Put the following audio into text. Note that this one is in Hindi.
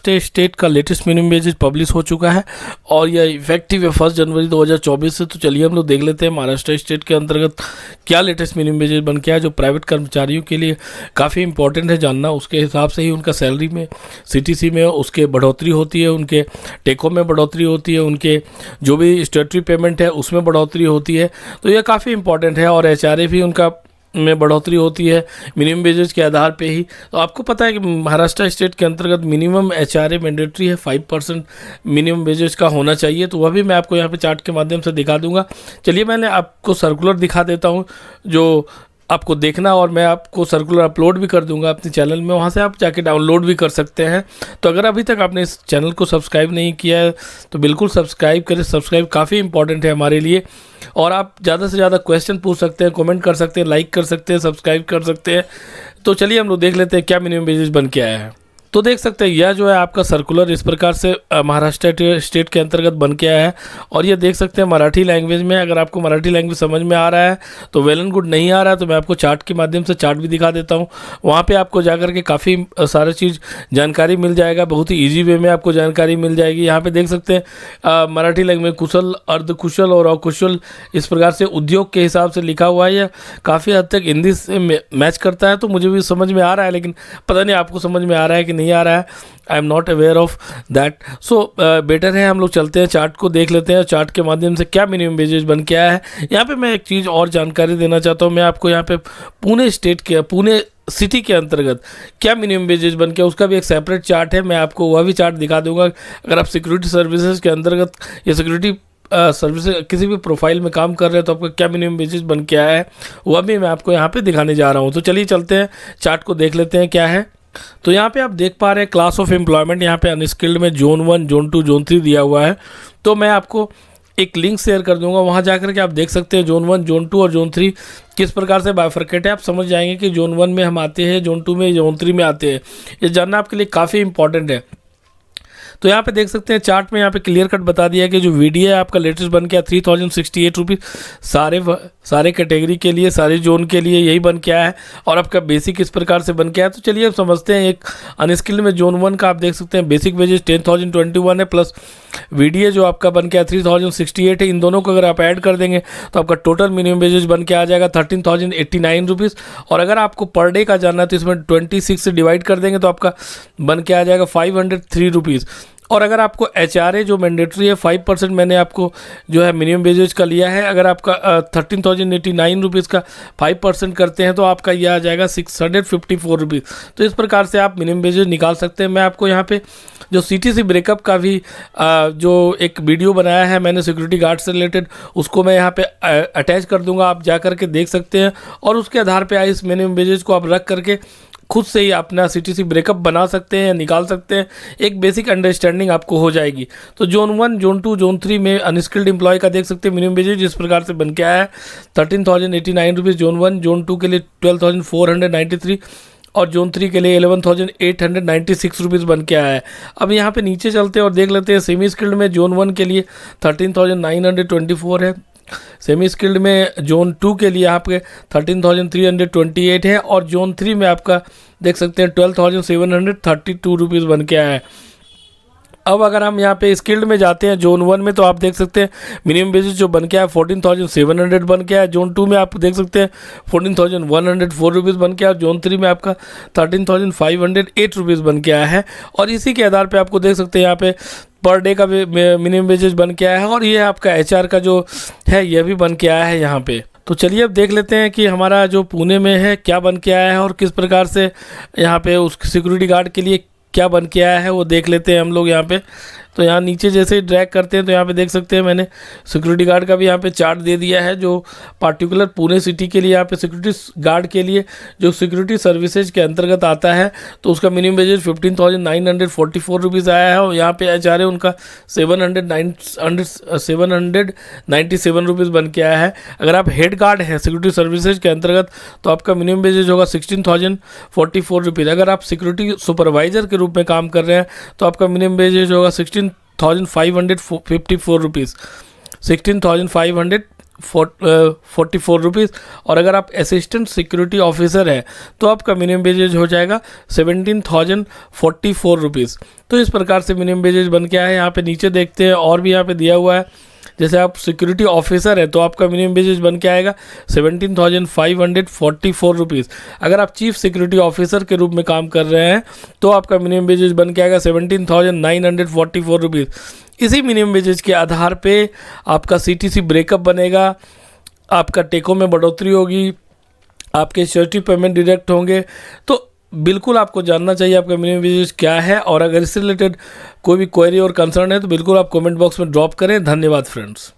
महाराष्ट्र स्टेट का लेटेस्ट मिनिमम वेजेज पब्लिश हो चुका है और यह इफेक्टिव है 1 जनवरी 2024 से। तो चलिए हम लोग देख लेते हैं महाराष्ट्र स्टेट के अंतर्गत क्या लेटेस्ट मिनिमम वेजेज बन के आया, जो प्राइवेट कर्मचारियों के लिए काफ़ी इंपॉर्टेंट है जानना। उसके हिसाब से ही उनका सैलरी में, सीटीसी में उसके बढ़ोतरी होती है, उनके टेको में बढ़ोतरी होती है, उनके जो भी स्टेटरी पेमेंट है उसमें बढ़ोतरी होती है। तो यह काफ़ी इंपॉर्टेंट है और एचआरए भी उनका में बढ़ोतरी होती है मिनिमम वेजेज के आधार पे ही। तो आपको पता है कि महाराष्ट्र स्टेट के अंतर्गत मिनिमम एचआरए मैंडेटरी है, 5% मिनिमम वेजेज का होना चाहिए। तो वह भी मैं आपको यहाँ पे चार्ट के माध्यम से दिखा दूंगा। चलिए मैंने आपको सर्कुलर दिखा देता हूँ जो आपको देखना, और मैं आपको सर्कुलर अपलोड भी कर दूंगा अपने चैनल में, वहाँ से आप जाके डाउनलोड भी कर सकते हैं। तो अगर अभी तक आपने इस चैनल को सब्सक्राइब नहीं किया है तो बिल्कुल सब्सक्राइब करें। सब्सक्राइब काफ़ी इंपॉर्टेंट है हमारे लिए, और आप ज़्यादा से ज़्यादा क्वेश्चन पूछ सकते हैं, कमेंट कर सकते हैं, लाइक कर सकते हैं, सब्सक्राइब कर सकते हैं। तो चलिए हम लोग देख लेते हैं क्या मिनिमम वेजेज बन के आया है। तो देख सकते हैं यह जो है आपका सर्कुलर इस प्रकार से महाराष्ट्र स्टेट के अंतर्गत बन के आया है, और ये देख सकते हैं मराठी लैंग्वेज में। अगर आपको मराठी लैंग्वेज समझ में आ रहा है तो वेल एंड गुड, नहीं आ रहा है तो मैं आपको चार्ट के माध्यम से चार्ट भी दिखा देता हूँ। वहाँ पे आपको जाकर के काफ़ी सारा चीज़ जानकारी मिल जाएगा, बहुत ही ईजी वे में आपको जानकारी मिल जाएगी। यहाँ पर देख सकते हैं मराठी लैंग्वेज कुशल, अर्धकुशल और अकुशल इस प्रकार से उद्योग के हिसाब से लिखा हुआ है। यह काफ़ी हद तक हिंदी से मैच करता है, तो मुझे भी समझ में आ रहा है, लेकिन पता नहीं आपको समझ में आ रहा है कि नहीं आ रहा है। I am not aware of that. So better है हम लोग चलते हैं चार्ट को देख लेते हैं, चार्ट के माध्यम से क्या मिनिमम वेजेज बन के आया है। यहाँ पे मैं एक चीज़ और जानकारी देना चाहता हूँ। मैं आपको यहाँ पे पुणे स्टेट के, पुणे सिटी के अंतर्गत क्या मिनिमम वेजेज बन के, उसका भी एक सेपरेट चार्ट है, मैं आपको वह भी चार्ट दिखा दूंगा। अगर आप सिक्योरिटी सर्विसेज के अंतर्गत या सिक्योरिटी सर्विस किसी भी प्रोफाइल में काम कर रहे हैं तो आपका क्या मिनिमम वेजेज बन के आया है, वह भी मैं आपको यहाँ पे दिखाने जा रहा हूँ। तो चलिए चलते हैं चार्ट को देख लेते हैं क्या है। तो यहाँ पे आप देख पा रहे हैं क्लास ऑफ एम्प्लॉयमेंट, यहाँ पे अनस्किल्ड में जोन 1, जोन 2, जोन 3 दिया हुआ है। तो मैं आपको एक लिंक शेयर कर दूंगा, वहाँ जाकर के आप देख सकते हैं जोन 1, जोन 2 और जोन 3 किस प्रकार से बाइफरकेट है। आप समझ जाएंगे कि जोन 1 में हम आते हैं, जोन 2 में, जोन 3 में आते हैं। ये जानना आपके लिए काफ़ी इंपॉर्टेंट है। तो यहाँ पे देख सकते हैं चार्ट में यहाँ पे क्लियर कट बता दिया कि जो वीडियो है आपका लेटेस्ट बन गया 3068 रुपीज़ सारे कैटेगरी के लिए, सारे जोन के लिए यही बन के आया है। और आपका बेसिक इस प्रकार से बन के आया है। तो चलिए अब समझते हैं। एक अनस्किल्ड में जोन 1 का आप देख सकते हैं बेसिक वेजेज 10,021 है, प्लस वीडियो जो आपका बन के 3068 है। इन दोनों को अगर आप ऐड कर देंगे तो आपका टोटल मिनिमम वेजेज बन के आ जाएगा 13,089 रुपीज़। और अगर आपको पर डे का जानना है तो इसमें 26 से डिवाइड कर देंगे तो आपका बन के आ जाएगा 503 रुपीज़। और अगर आपको एचआरए जो मैंडेटरी है 5% मैंने आपको जो है मिनिमम वेजेज का लिया है, अगर आपका 13,089 रुपीज़ का 5% करते हैं तो आपका यह आ जाएगा 654 रुपीज़। तो इस प्रकार से आप मिनिमम वेजेज निकाल सकते हैं। मैं आपको यहाँ पे जो सीटीसी ब्रेकअप का भी जो एक वीडियो बनाया है मैंने सिक्योरिटी गार्ड से रिलेटेड, उसको मैं यहाँ पे अटैच कर दूँगा, आप जा करके देख सकते हैं। और उसके आधार पर इस मिनिमम वेजेज को आप रख करके खुद से ही अपना सीटीसी ब्रेकअप बना सकते हैं या निकाल सकते हैं। एक बेसिक अंडरस्टैंडिंग आपको हो जाएगी। तो जोन 1, जोन 2, जोन 3 में अनस्किल्ड एम्प्लॉय का देख सकते हैं मिनिमम वेजेज इस प्रकार से बन के आया है 13,089 रुपीज़ जोन 1, जोन 2 के लिए 12,493 और जोन 3 के लिए 11,896 रुपीज़ बन के आया है। अब यहाँ पे नीचे चलते हैं और देख लेते हैं। सेमी स्किल्ड में जोन 1 के लिए 13,924 है, सेमी स्किल्ड में जोन 2 के लिए आपके 13,328 है, और जोन 3 में आपका देख सकते हैं 12,732 रुपीज़ बन के आया है। अब अगर हम यहाँ पे स्किल्ड में जाते हैं जोन 1 में तो आप देख सकते हैं मिनिमम बेसिस जो बन के आया 14,700 बन के आया। जोन 2 में आप देख सकते हैं 14,104 रुपीज़ बन के आया। जोन 3 में आपका 13,508 रुपीज़ बन के आया है। और इसी के आधार पे आपको देख सकते हैं यहाँ पे पर डे का मिनिमम वेजेज बन के आया है, और ये आपका एचआर का जो है यह भी बन के आया है यहाँ पे। तो चलिए अब देख लेते हैं कि हमारा जो पुणे में है क्या बन के आया है और किस प्रकार से यहाँ पे उस सिक्योरिटी गार्ड के लिए क्या बन के आया है वो देख लेते हैं हम लोग यहाँ पे। तो यहाँ नीचे जैसे ही ड्रैग करते हैं तो यहाँ पे देख सकते हैं मैंने सिक्योरिटी गार्ड का भी यहाँ पे चार्ट दे दिया है, जो पार्टिकुलर पुणे सिटी के लिए यहाँ पे सिक्योरिटी गार्ड के लिए जो सिक्योरिटी सर्विसेज के अंतर्गत आता है तो उसका मिनिमम वेजेज 15,944 रुपीज़ आया है। और यहाँ पे एचआरए उनका 797 रुपीज़ बन के आया है। अगर आप हेड गार्ड हैं सिक्योरिटी सर्विसेज के अंतर्गत तो आपका मिनिमम वेजेज होगा 16,044 रुपीज़। अगर आप सिक्योरिटी सुपरवाइजर के रूप में काम कर रहे हैं तो आपका मिनिमम वेजेज होगा 16,554 रुपीज़, 16,554 ₹44। और अगर आप असिस्टेंट सिक्योरिटी ऑफिसर है तो आपका मिनिमम वेजेज हो जाएगा ₹17,044। तो इस प्रकार से मिनिमम वेजेज बन के आया है। यहाँ पे नीचे देखते हैं और भी यहाँ पे दिया हुआ है, जैसे आप सिक्योरिटी ऑफिसर है तो आपका मिनिमम वेजेज बन के आएगा ₹17,544। अगर आप चीफ सिक्योरिटी ऑफिसर के रूप में काम कर रहे हैं तो आपका मिनिमम वेजेज बन के आएगा ₹17,944। इसी मिनिमम वेजेज के आधार पे आपका CTC ब्रेकअप बनेगा, आपका टेको में बढ़ोतरी होगी, आपके श्योरिटी पेमेंट डिडक्ट होंगे। तो बिल्कुल आपको जानना चाहिए आपका मिनिमम वेजेज क्या है, और अगर इससे रिलेटेड कोई भी क्वेरी और कंसर्न है तो बिल्कुल आप कमेंट बॉक्स में ड्रॉप करें। धन्यवाद फ्रेंड्स।